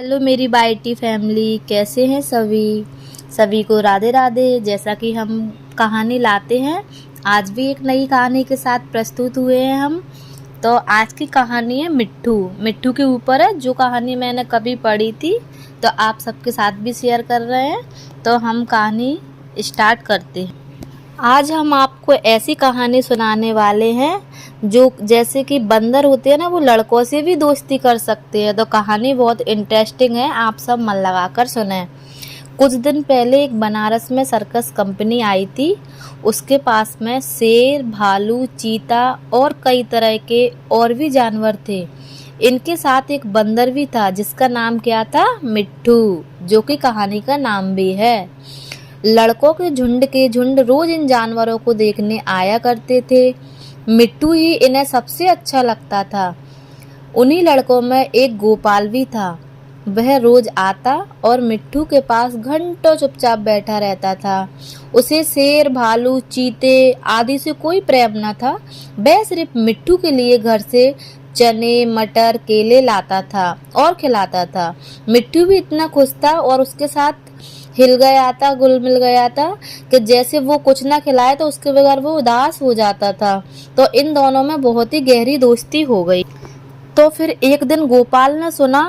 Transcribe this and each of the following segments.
Hello मेरी बाइटी family, कैसे हैं सभी। सभी को राधे राधे। जैसा कि हम कहानी लाते हैं, आज भी एक नई कहानी के साथ प्रस्तुत हुए हैं हम। तो आज की कहानी है मिट्ठू। मिट्ठू के ऊपर है, जो कहानी मैंने कभी पढ़ी थी तो आप सबके साथ भी शेयर कर रहे हैं। तो हम कहानी स्टार्ट करते हैं। आज हम आपको ऐसी कहानी सुनाने वाले हैं जो जैसे कि बंदर होते हैं ना, वो लड़कों से भी दोस्ती कर सकते हैं। तो कहानी बहुत इंटरेस्टिंग है, आप सब मन लगाकर सुने। कुछ दिन पहले एक बनारस में सर्कस कंपनी आई थी। उसके पास में शेर, भालू, चीता और कई तरह के और भी जानवर थे। इनके साथ एक बंदर भी था जिसका नाम क्या था, मिट्ठू, जो कि कहानी का नाम भी है। लड़कों के झुंड रोज इन जानवरों को देखने आया करते थे। मिट्टू ही इन्हें सबसे अच्छा लगता था। उन्हीं लड़कों में एक गोपाल भी था। वह रोज आता और मिट्टू के पास घंटों चुपचाप बैठा रहता था। उसे शेर, भालू, चीते आदि से कोई प्रेम न था। वह सिर्फ मिट्टू के लिए घर से चने, मटर, केले लाता था और खिलाता था। मिट्टू भी इतना खुश था और उसके साथ हिल गया था, घुल मिल गया था कि जैसे वो कुछ ना खिलाए तो उसके बगैर वो उदास हो जाता था। तो इन दोनों में बहुत ही गहरी दोस्ती हो गई। तो फिर एक दिन गोपाल ने सुना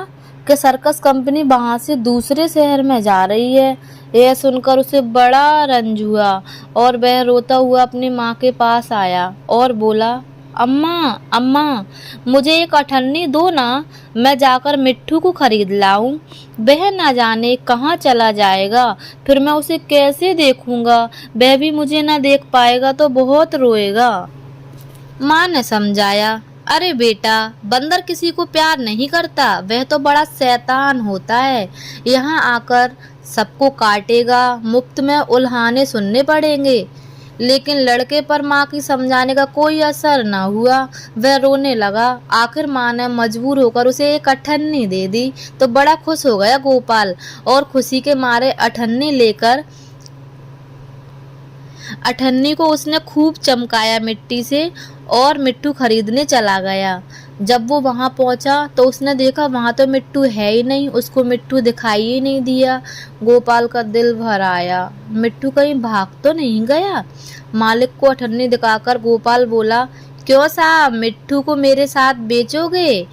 कि सर्कस कंपनी वहां से दूसरे शहर में जा रही है। यह सुनकर उसे बड़ा रंज हुआ और वह रोता हुआ अपनी माँ के पास आया और बोला, अम्मा अम्मा, मुझे एक अठन्नी दो ना, मैं जाकर मिट्ठू को खरीद लाऊं। वह ना जाने कहाँ चला जाएगा, फिर मैं उसे कैसे देखूंगा। वह भी मुझे ना देख पाएगा तो बहुत रोएगा। माँ ने समझाया, अरे बेटा, बंदर किसी को प्यार नहीं करता, वह तो बड़ा शैतान होता है। यहाँ आकर सबको काटेगा, मुफ्त में उल्हाने सुनने पड़ेंगे। लेकिन लड़के पर माँ की समझाने का कोई असर न हुआ। वह रोने लगा। आखिर माँ ने मजबूर होकर उसे एक अठन्नी दे दी। तो बड़ा खुश हो गया गोपाल और खुशी के मारे अठन्नी को उसने खूब चमकाया मिट्टी से और मिट्टू खरीदने चला गया। जब वो वहां पहुंचा तो उसने देखा वहां तो मिट्टू है ही नहीं, उसको मिट्टू दिखाई ही नहीं दिया। गोपाल का दिल भर आया, मिट्टू कहीं भाग तो नहीं गया। मालिक को अठन्नी दिखाकर गोपाल बोला, क्यों साहब, मिट्टू को मेरे साथ बेचोगे।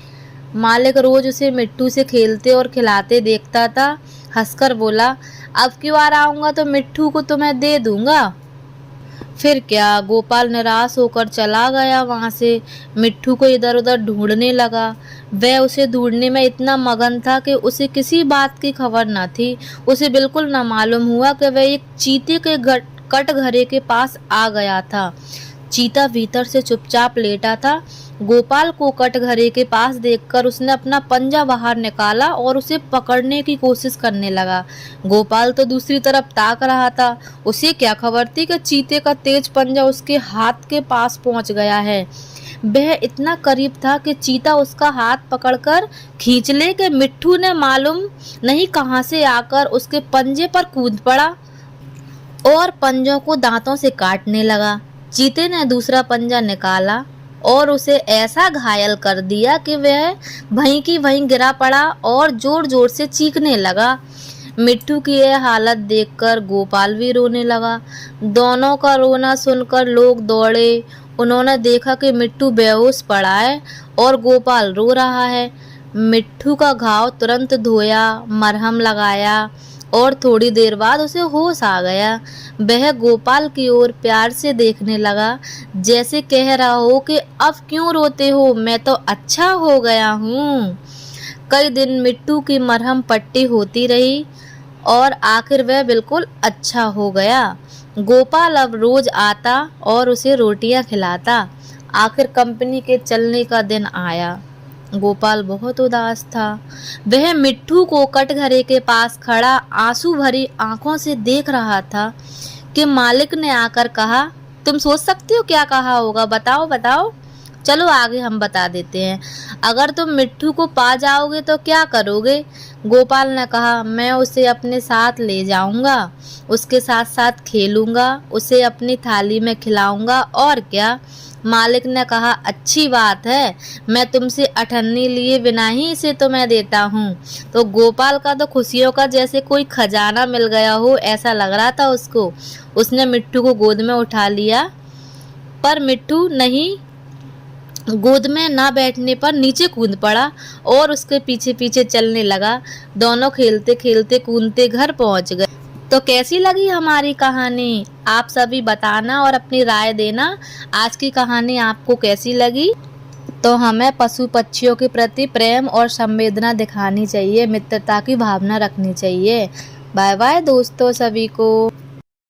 मालिक रोज उसे मिट्टू से खेलते और खिलाते देखता था। हंसकर बोला, अब की बार आऊंगा तो मिट्टू को तुम्हें दे दूंगा। फिर क्या, गोपाल निराश होकर चला गया वहां से। मिट्टू को इधर उधर ढूंढने लगा। वह उसे ढूंढने में इतना मगन था कि उसे किसी बात की खबर न थी। उसे बिल्कुल न मालूम हुआ कि वह एक चीते के कटघरे के पास आ गया था। चीता भीतर से चुपचाप लेटा था। गोपाल को कटघरे के पास देखकर उसने अपना पंजा बाहर निकाला और उसे पकड़ने की कोशिश करने लगा। गोपाल तो दूसरी तरफ ताक रहा था। उसे क्या खबर थी कि चीते का तेज पंजा उसके हाथ के पास पहुंच गया है। वह इतना करीब था कि चीता उसका हाथ पकड़कर खींच ले कि मिट्ठू ने मालूम नहीं कहां से आकर उसके पंजे पर कूद पड़ा और पंजों को दांतों से काटने लगा। चीते ने दूसरा पंजा निकाला और उसे ऐसा घायल कर दिया कि वह वहीं की वहीं गिरा पड़ा और जोर जोर से चीखने लगा। मिट्टू की यह हालत देखकर गोपाल भी रोने लगा। दोनों का रोना सुनकर लोग दौड़े। उन्होंने देखा कि मिट्टू बेहोश पड़ा है और गोपाल रो रहा है। मिट्टू का घाव तुरंत धोया, मरहम लगाया और थोड़ी देर बाद उसे होश आ गया। वह गोपाल की ओर प्यार से देखने लगा, जैसे कह रहा हो कि अब क्यों रोते हो, मैं तो अच्छा हो गया हूँ। कई दिन मिट्टू की मरहम पट्टी होती रही और आखिर वह बिल्कुल अच्छा हो गया। गोपाल अब रोज आता और उसे रोटियां खिलाता। आखिर कंपनी के चलने का दिन आया। गोपाल बहुत उदास था। वह मिट्टू को कटघरे के पास खड़ा आंसू भरी आंखों से देख रहा था कि मालिक ने आकर कहा, तुम सोच सकते हो क्या कहा होगा, बताओ बताओ। चलो आगे हम बता देते हैं। अगर तुम मिट्टू को पा जाओगे तो क्या करोगे। गोपाल ने कहा, मैं उसे अपने साथ ले जाऊंगा, उसके साथ साथ खेलूंगा, उसे अपनी थाली में खिलाऊंगा और क्या। मालिक ने कहा, अच्छी बात है, मैं तुमसे अठन्नी लिए बिना ही इसे तुम्हें देता हूँ। तो गोपाल का तो खुशियों का जैसे कोई खजाना मिल गया हो ऐसा लग रहा था उसको। उसने मिट्टू को गोद में उठा लिया, पर मिट्टू नहीं, गोद में ना बैठने पर नीचे कूद पड़ा और उसके पीछे पीछे चलने लगा। दोनों खेलते खेलते कूदते घर पहुंच गए। तो कैसी लगी हमारी कहानी, आप सभी बताना और अपनी राय देना। आज की कहानी आपको कैसी लगी। तो हमें पशु पक्षियों के प्रति प्रेम और संवेदना दिखानी चाहिए, मित्रता की भावना रखनी चाहिए। बाय बाय दोस्तों सभी को।